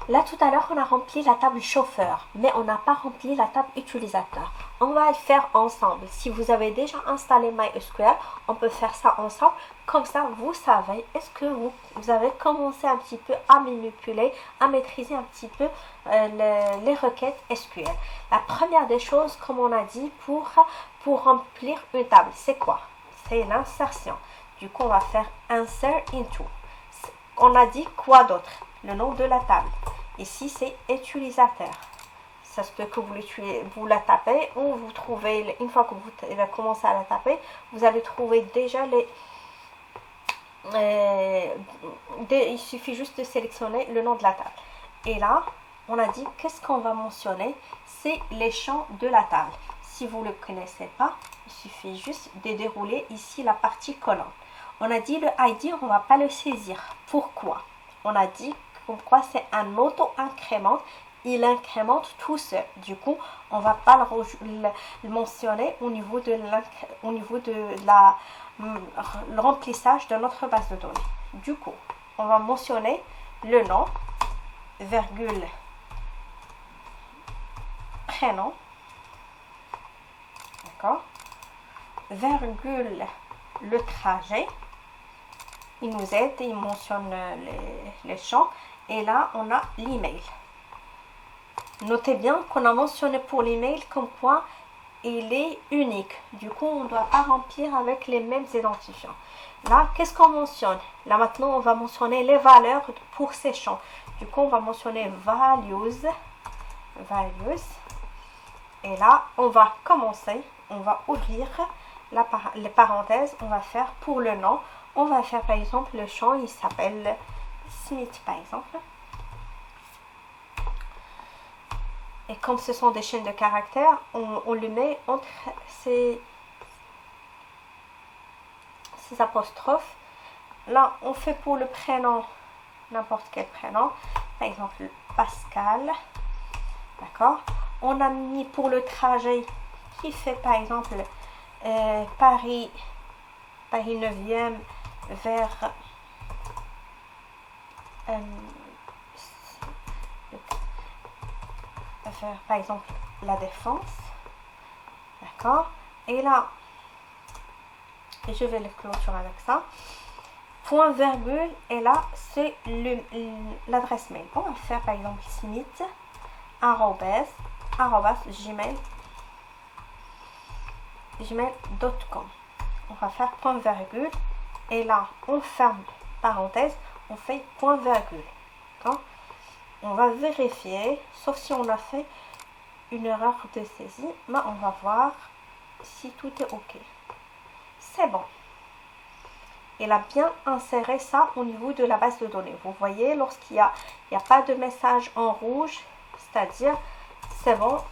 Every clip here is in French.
Là, tout à l'heure, on a rempli la table chauffeur, mais on n'a pas rempli la table utilisateur. On va le faire ensemble. Si vous avez déjà installé MySQL, on peut faire ça ensemble. Comme ça, vous savez, est-ce que vous avez commencé un petit peu à manipuler, à maîtriser un petit peu les requêtes SQL. La première des choses, comme on a dit, pour remplir une table, c'est quoi? C'est l'insertion. Du coup, on va faire insert into. On a dit quoi d'autre? Le nom de la table. Ici, c'est utilisateur. Ça se peut que vous la tapez ou vous trouvez, une fois que vous avez commencé à la taper, vous allez trouver déjà il suffit juste de sélectionner le nom de la table. Et là, on a dit qu'est-ce qu'on va mentionner? C'est les champs de la table. Si vous ne le connaissez pas, il suffit juste de dérouler ici la partie colonne. On a dit le ID, on ne va pas le saisir. Pourquoi? On a dit pourquoi c'est un auto-incrément. Il incrémente tout seul. Du coup, on ne va pas le mentionner au niveau de le remplissage de notre base de données. Du coup, on va mentionner le nom, virgule, prénom, d'accord, virgule, le trajet. Il nous aide, il mentionne les champs. Et là, on a l'email. Notez bien qu'on a mentionné pour l'email comme quoi il est unique. Du coup, on ne doit pas remplir avec les mêmes identifiants. Là, qu'est-ce qu'on mentionne? Là, maintenant, on va mentionner les valeurs pour ces champs. Du coup, on va mentionner values. Et là, on va commencer. On va ouvrir les parenthèses. On va faire pour le nom. On va faire, par exemple, le champ, il s'appelle Smith, par exemple. Et comme ce sont des chaînes de caractères, on le met entre ces apostrophes. Là, on fait pour le prénom, n'importe quel prénom. Par exemple, Pascal. D'accord? On a mis pour le trajet qui fait, par exemple, Paris 9e vers par exemple la défense, d'accord, et là je vais le clôturer avec ça, point virgule, et là c'est l'adresse mail. On va faire par exemple smith gmail.com. On va faire point virgule, et là on ferme parenthèse, on fait point virgule, d'accord. On va vérifier, sauf si on a fait une erreur de saisie, mais on va voir si tout est OK. C'est bon. Il a bien inséré ça au niveau de la base de données. Vous voyez, lorsqu'il n'y a pas de message en rouge, c'est-à-dire, c'est bon,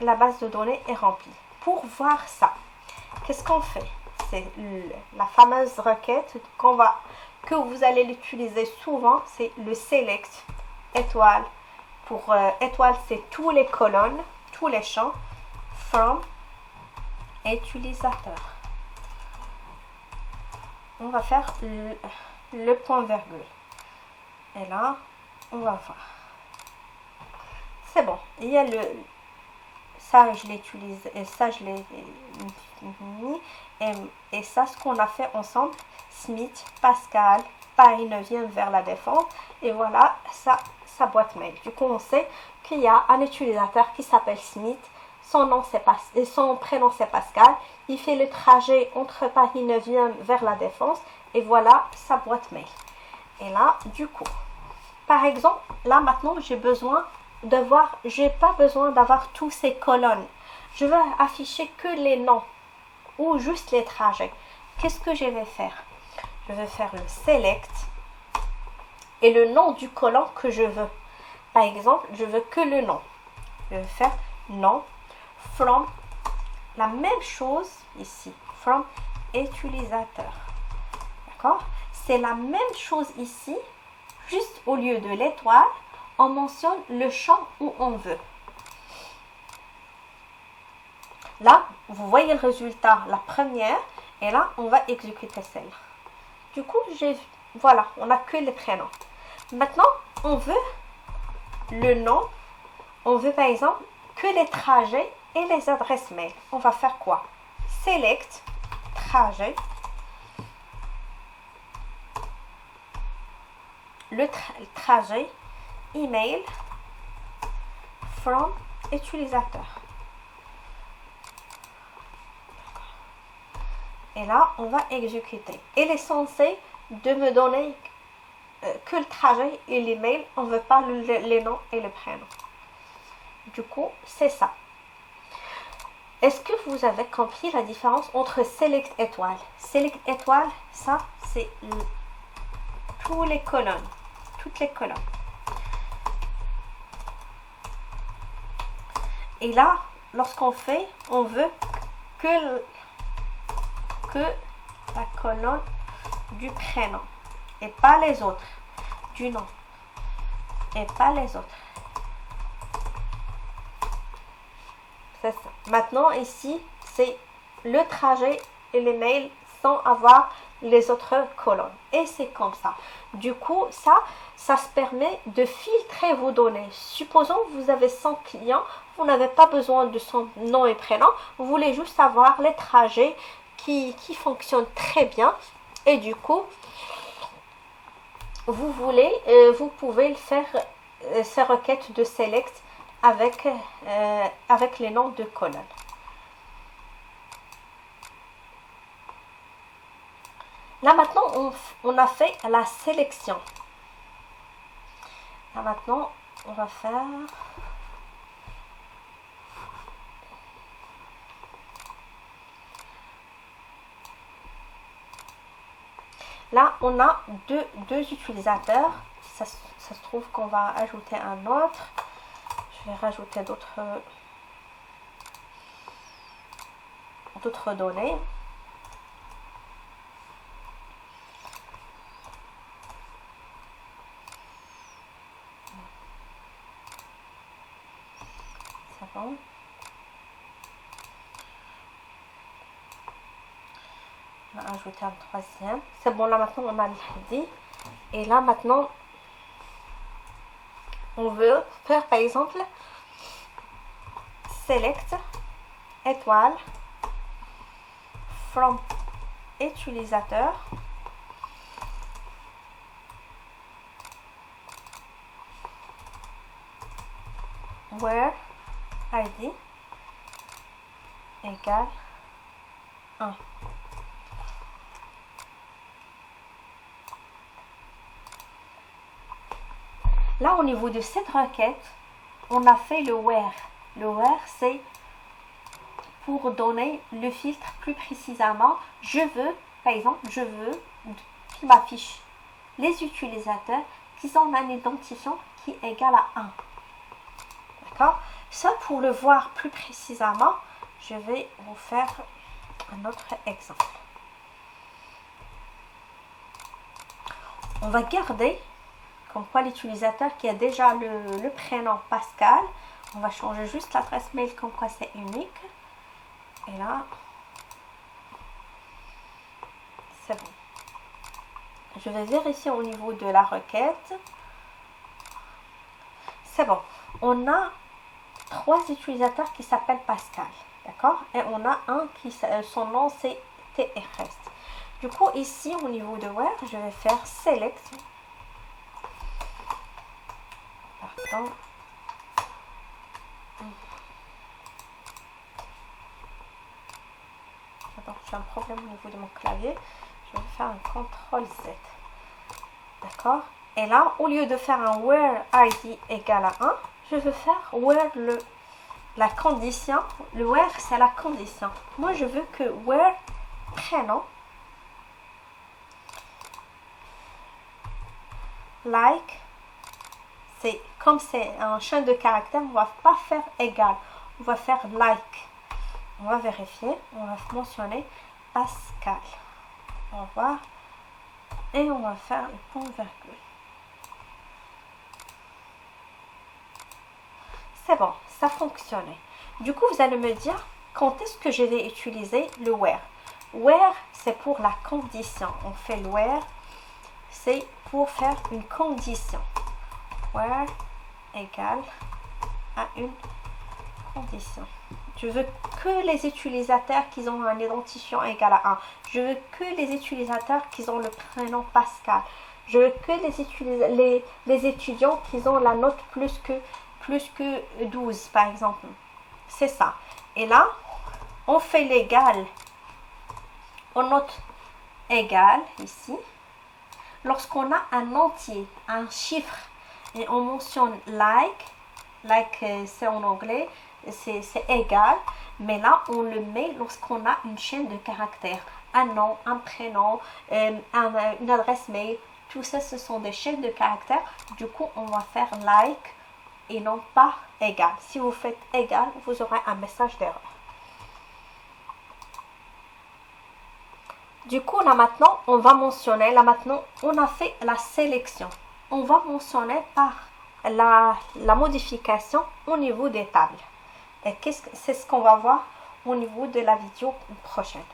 la base de données est remplie. Pour voir ça, qu'est-ce qu'on fait? C'est la fameuse requête que vous allez l'utiliser souvent, c'est le select étoile. Pour étoile, c'est tous les colonnes, tous les champs, from, utilisateur. On va faire le point virgule. Et là, on va voir. C'est bon. Il y a ça, je l'utilise, et ça, je l'ai mis. Et ça, ce qu'on a fait ensemble, Smith, Pascal, Paris 9e vers la défense. Et voilà, ça, sa boîte mail. Du coup, on sait qu'il y a un utilisateur qui s'appelle Smith. Son prénom, c'est Pascal. Il fait le trajet entre Paris 9e vers la défense. Et voilà sa boîte mail. Et là, du coup, par exemple, là, maintenant, j'ai pas besoin d'avoir tous ces colonnes. Je veux afficher que les noms ou juste les trajets. Qu'est-ce que je vais faire? Je vais faire le select et le nom du colon que je veux. Par exemple, je veux que le nom. Je vais faire nom, from, la même chose ici, from utilisateur. D'accord? C'est la même chose ici, juste au lieu de l'étoile, on mentionne le champ où on veut. Là, vous voyez le résultat, la première, et là, on va exécuter celle-là. Du coup, voilà, on n'a que les prénoms. Maintenant, on veut le nom, on veut par exemple que les trajets et les adresses mail. On va faire quoi? Select trajet. Le trajet email from utilisateur. Et là, on va exécuter. Elle est censée de me donner que le trajet et l'email. On ne veut pas les noms et le prénom. Du coup, c'est ça. Est-ce que vous avez compris la différence entre select étoile? Select étoile, ça, c'est tous les colonnes. Toutes les colonnes. Et là, lorsqu'on fait, on veut que la colonne du prénom et pas les autres, du nom et pas les autres. C'est ça. Maintenant ici, c'est le trajet et les mails sans avoir les autres colonnes. Et c'est comme ça. Du coup, ça se permet de filtrer vos données. Supposons que vous avez 100 clients, vous n'avez pas besoin de son nom et prénom, vous voulez juste avoir les trajets qui fonctionnent très bien. Et du coup, vous pouvez faire ces requêtes de select avec les noms de colonnes. Là maintenant, on a fait la sélection. Là maintenant, on va faire... Là, on a deux utilisateurs. Ça se trouve qu'on va ajouter un autre. Je vais rajouter d'autres données. C'est bon. On va ajouter un troisième. C'est bon, là maintenant on a l'ID. Et là maintenant, on veut faire par exemple select étoile from utilisateur where ID égale 1. Là, au niveau de cette requête, on a fait le where. Le where, c'est pour donner le filtre plus précisément. Je veux, par exemple, qu'il m'affiche les utilisateurs qui ont un identifiant qui est égal à 1. D'accord? Ça, pour le voir plus précisément, je vais vous faire un autre exemple. On va garder comme quoi l'utilisateur qui a déjà le prénom Pascal, on va changer juste l'adresse mail comme quoi c'est unique. Et là, c'est bon. Je vais vérifier au niveau de la requête. C'est bon. On a 3 utilisateurs qui s'appellent Pascal. D'accord? Et on a un qui, son nom c'est TRS. Du coup, ici au niveau de where, je vais faire select. Pardon. J'ai un problème au niveau de mon clavier. Je vais faire un CTRL Z. D'accord? Et là, au lieu de faire un where ID égale à 1, je veux faire where la condition. Le where, c'est la condition. Moi, je veux que where prénom like, c'est comme c'est un chaîne de caractères, on va pas faire égal, on va faire like. On va vérifier, on va mentionner Pascal. On va voir et on va faire le point virgule. C'est bon, ça fonctionnait. Du coup, vous allez me dire quand est-ce que je vais utiliser le where. Where, c'est pour la condition. On fait le where, c'est pour faire une condition. Where égale à une condition. Je veux que les utilisateurs qui ont un identifiant égal à 1. Je veux que les utilisateurs qui ont le prénom Pascal. Je veux que les étudiants qui ont la note plus que 12, par exemple. C'est ça. Et là, on fait l'égal. On note égal ici. Lorsqu'on a un entier, un chiffre, et on mentionne like c'est en anglais, c'est égal, mais là on le met lorsqu'on a une chaîne de caractères, un nom, un prénom, une adresse mail, tout ça ce sont des chaînes de caractères. Du coup on va faire like et non pas égal. Si vous faites égal, vous aurez un message d'erreur. Du coup là maintenant on va mentionner, là maintenant on a fait la sélection, on va mentionner par la modification au niveau des tables. Et c'est ce qu'on va voir au niveau de la vidéo prochaine.